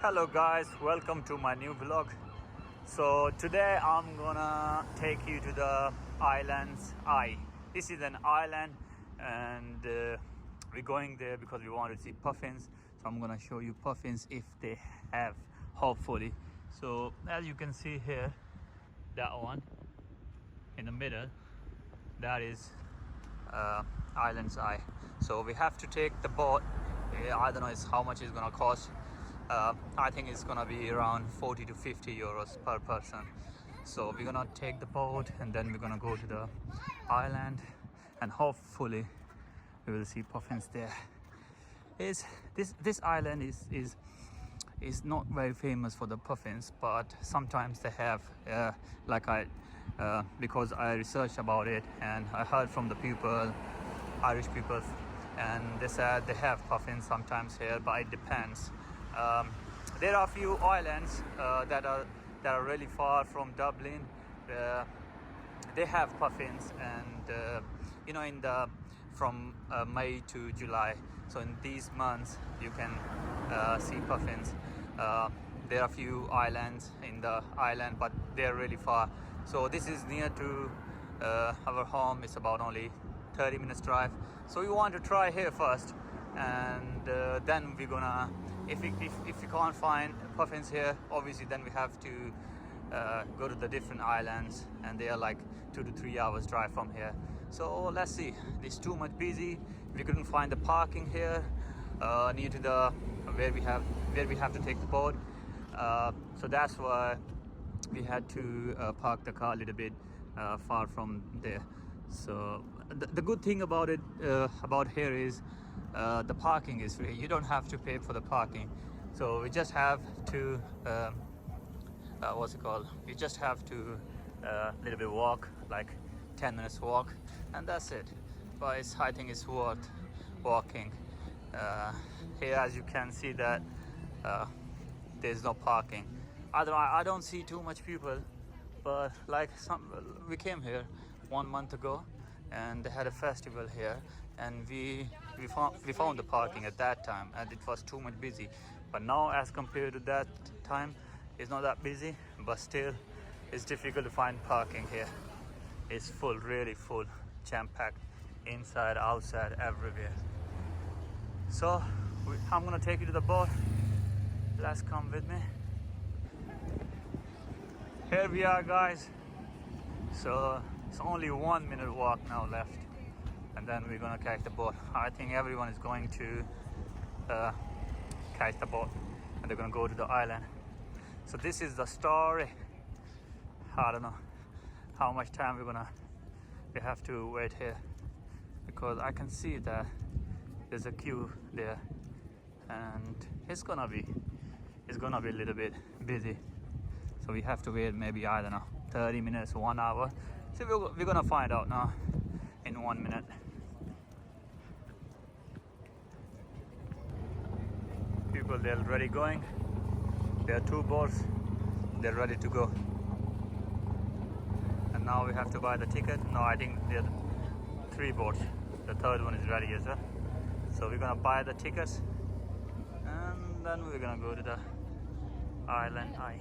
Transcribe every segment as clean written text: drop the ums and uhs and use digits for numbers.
Hello guys, welcome to my new vlog. So today I'm gonna take you to the island's eye. This is an island and we're going there because we want to see puffins. So I'm gonna show you puffins if they have, hopefully. So as you can see here, that one in the middle, that is island's eye. So we have to take the boat. I don't know how much it's gonna cost. I think it's gonna be around 40 to 50 euros per person. So we're gonna take the boat and then we're gonna go to the island and hopefully we will see puffins there. This island is not very famous for the puffins, but sometimes they have because I researched about it and I heard from the people, Irish people, and they said they have puffins sometimes here, but it depends. There are a few islands that are really far from Dublin. They have puffins, and from May to July. So in these months you can see puffins. There are a few islands in the island, but they're really far. So this is near to our home. It's about only 30 minutes drive. So we want to try here first, and then we're gonna, if we can't find puffins here, obviously then we have to go to the different islands, and they are like 2 to 3 hours drive from here. So let's see. It's too much busy. We couldn't find the parking here near to the where we have to take the boat. So that's why we had to park the car a little bit far from there. So the good thing about it about here is the parking is free. You don't have to pay for the parking. So we just have to we just have to little bit walk, like 10 minutes walk, and that's it. But I think it's worth walking. Here, as you can see, that there's no parking. I don't see too much people, but like we came here 1 month ago and they had a festival here, and we found the parking at that time, and it was too much busy. But now, as compared to that time, it's not that busy, but still it's difficult to find parking here. It's full, really full, jam-packed, inside, outside, everywhere. So I'm gonna take you to the boat. Let's come with me. Here we are, guys. So it's only 1 minute walk now left, and then we're gonna catch the boat. I think everyone is going to catch the boat, and they're gonna go to the island. So this is the story. I don't know how much time we have to wait here, because I can see that there's a queue there, and it's gonna be a little bit busy. So we have to wait maybe, I don't know, 30 minutes, 1 hour. So we're gonna find out now in 1 minute. People, they're already going. There are 2 boats. They're ready to go. And now we have to buy the ticket. No, I think there are 3 boats. The 3rd one is ready as well. So we're gonna buy the tickets, and then we're gonna go to the island eye.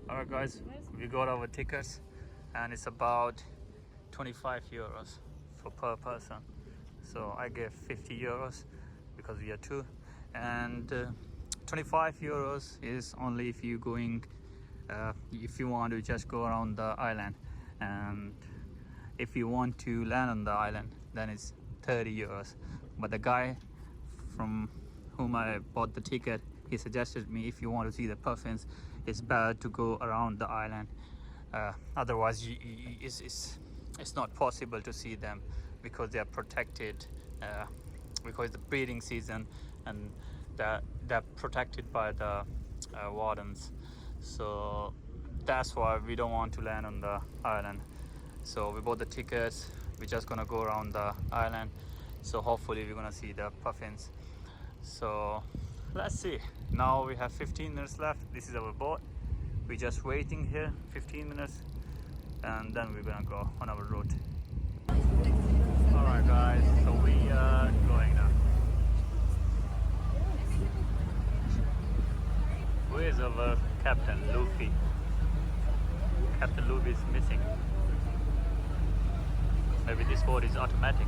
Alright guys, we got our tickets, and it's about 25 euros per person. So I gave 50 euros because we are 2, and 25 euros is only if you going if you want to just go around the island, and if you want to land on the island, then it's 30 euros. But the guy from whom I bought the ticket, he suggested me, if you want to see the puffins, it's better to go around the island. Otherwise it's not possible to see them, because they are protected, because it's the breeding season, and they're protected by the wardens. So that's why we don't want to land on the island. So we bought the tickets. We're just gonna go around the island. So hopefully we're gonna see the puffins. So let's see. Now we have 15 minutes left. This is our boat. We're just waiting here 15 minutes, and then we're gonna go on our route. Alright guys, so we are going now. Where's our Captain Luffy? Captain Luffy is missing. Maybe this boat is automatic.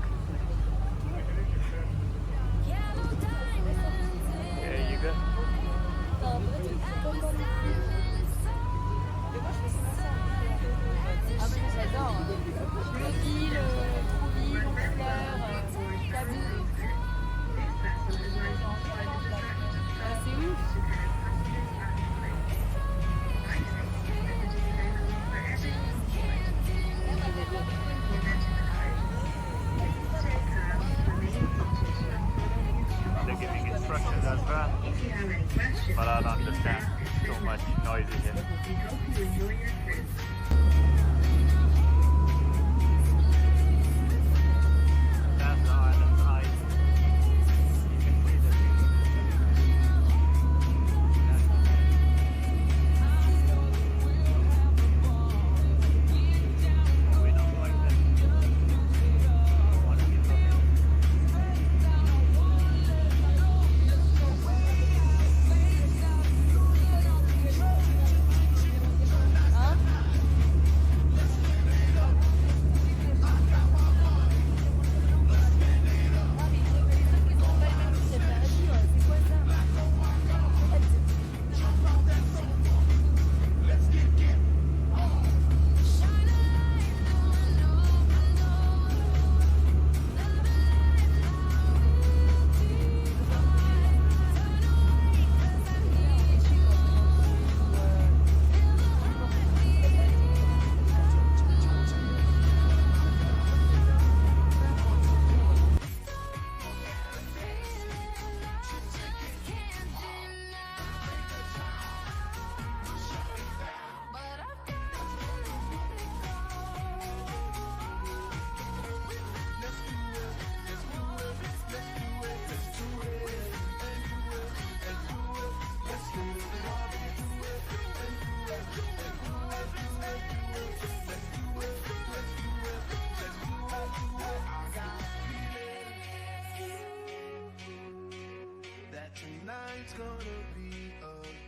There you go. Ah mais j'adore. L'île, Puffin, fleurs, tabou. C'est ouf. They're giving instructions as well, but I don't understand. So much noisy here. That's the island's ice. You can see the we don't like that. Want to give up. Tonight's gonna be a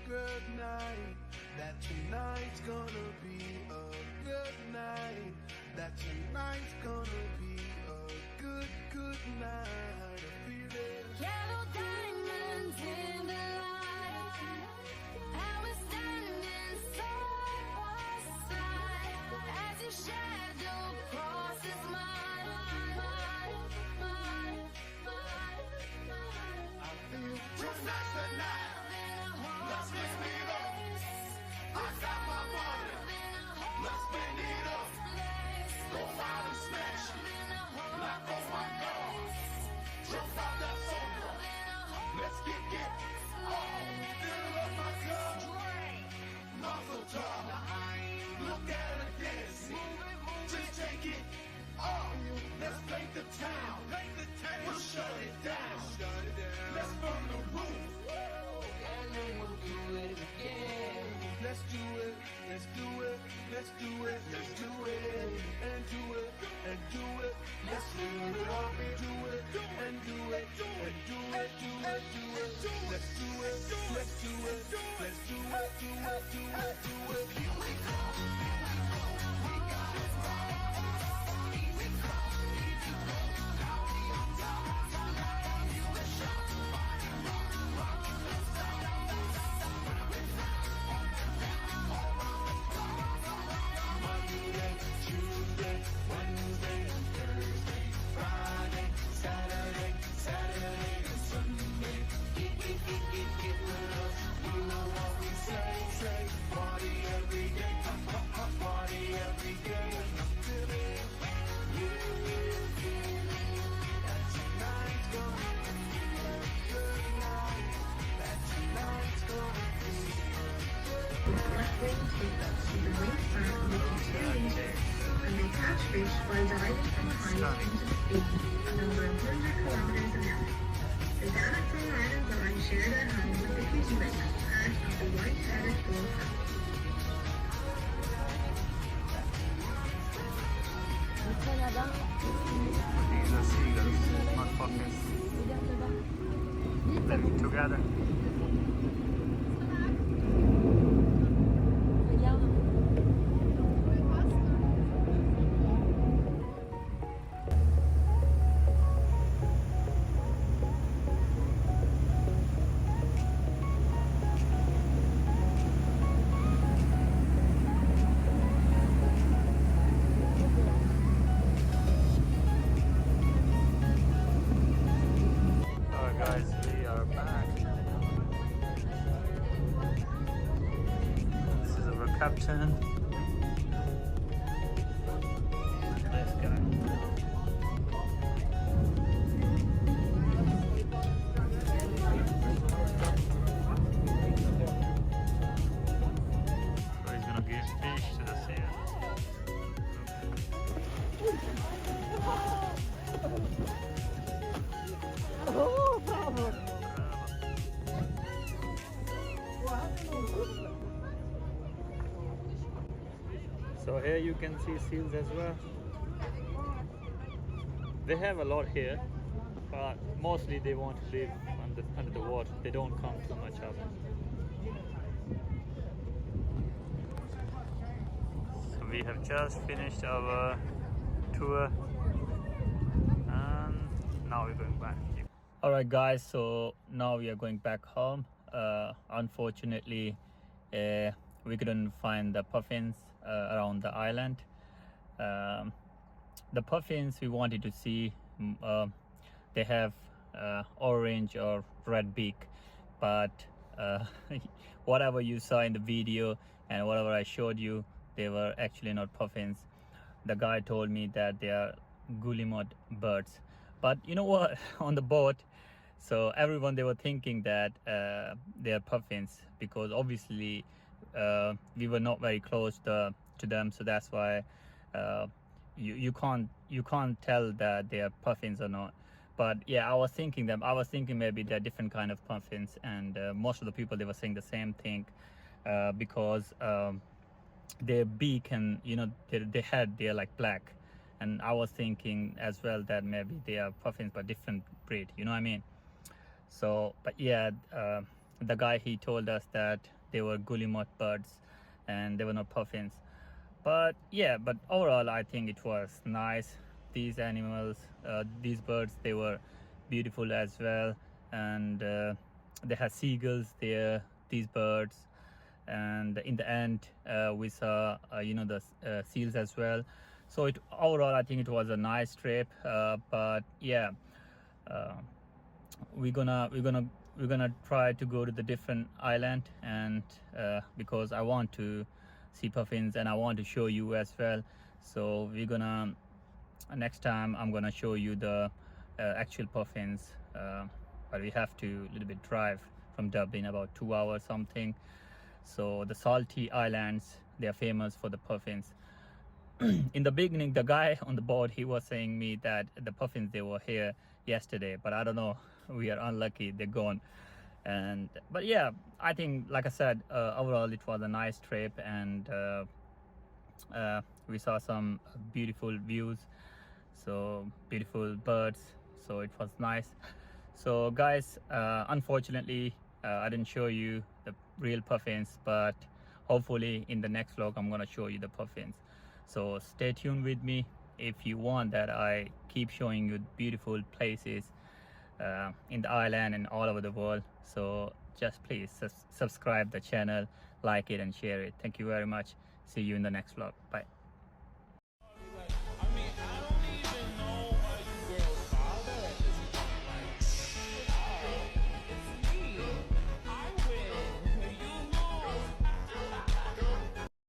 good night. That tonight's gonna be a good night. That tonight's gonna be a good night. I feel it. Yellow diamonds in the light. I was standing side by side as your shadow crosses mine. Tonight's the night. Let's get it up. I got my money. Let's spend it up. Go out and smash it. Knock on my door. Jump out that sofa. Let's get it on. Fill up my cup. Muzzle top. Look at her dancing. Just take it off. Let's paint the town. We'll shut it down. Let's burn the roof. And then we'll do it again. Let's do it. Let's do it. Let's do it. Let's do it. And do it. And do it. Let's fill it up and do it. And do it. And do it. Do it. Do it. Let's do it. Let's do it. Let's do it. Do it. Do it. Do it. Here we go. We got it right. Here we go. Down the top. You a shot. Monday, Tuesday, Wednesday, Thursday, Friday, Saturday, and Sunday. Get with us. You know what we say. Party every day, party every day. Feel it, that tonight's gonna be a good night. That tonight's gonna be a good night. And they catch fish while diving from height into the sea, a number of 100 kilometers an hour. The Danakil Islands are shared at home with the kittiwake, part of the white-headed bull family. These are seagulls, not puffins. Living together. turn. This guy. So he's gonna give fish to the seal. So here you can see seals as well. They have a lot here, but mostly they want to live under the water. They don't come too much up. So we have just finished our tour and now we're going back. Alright guys, so now we are going back home. Unfortunately, we couldn't find the puffins around the island. The puffins we wanted to see, they have orange or red beak, but whatever you saw in the video and whatever I showed you, they were actually not puffins. The guy told me that they are guillemot birds. But you know what, on the boat, so everyone, they were thinking that they are puffins, because obviously we were not very close to them, so that's why you can't tell that they are puffins or not. But yeah, I was thinking maybe they're different kind of puffins, and most of the people, they were saying the same thing, because their beak and their head, they're like black, and I was thinking as well that maybe they are puffins but different breed, you know what I mean? So but yeah, the guy, he told us that they were guillemot birds and they were not puffins. But yeah, but overall I think it was nice. These animals, these birds, they were beautiful as well, and they had seagulls there, these birds, and in the end we saw the seals as well. So overall I think it was a nice trip, but yeah, we're gonna try to go to the different island, and because I want to see puffins and I want to show you as well. So we're gonna, next time I'm gonna show you the actual puffins, but we have to a little bit drive from Dublin, about 2 hours something. So the salty islands, they are famous for the puffins. In the beginning, the guy on the board, he was saying me that the puffins, they were here yesterday, but I don't know, we are unlucky, they're gone. But yeah, I think, like I said, overall it was a nice trip, and we saw some beautiful views, so beautiful birds, so it was nice. So guys, unfortunately I didn't show you the real puffins, but hopefully in the next vlog I'm gonna show you the puffins. So stay tuned with me if you want that I keep showing you beautiful places in the island and all over the world. So just please subscribe the channel, like it and share it. Thank you very much. See you in the next vlog. Bye.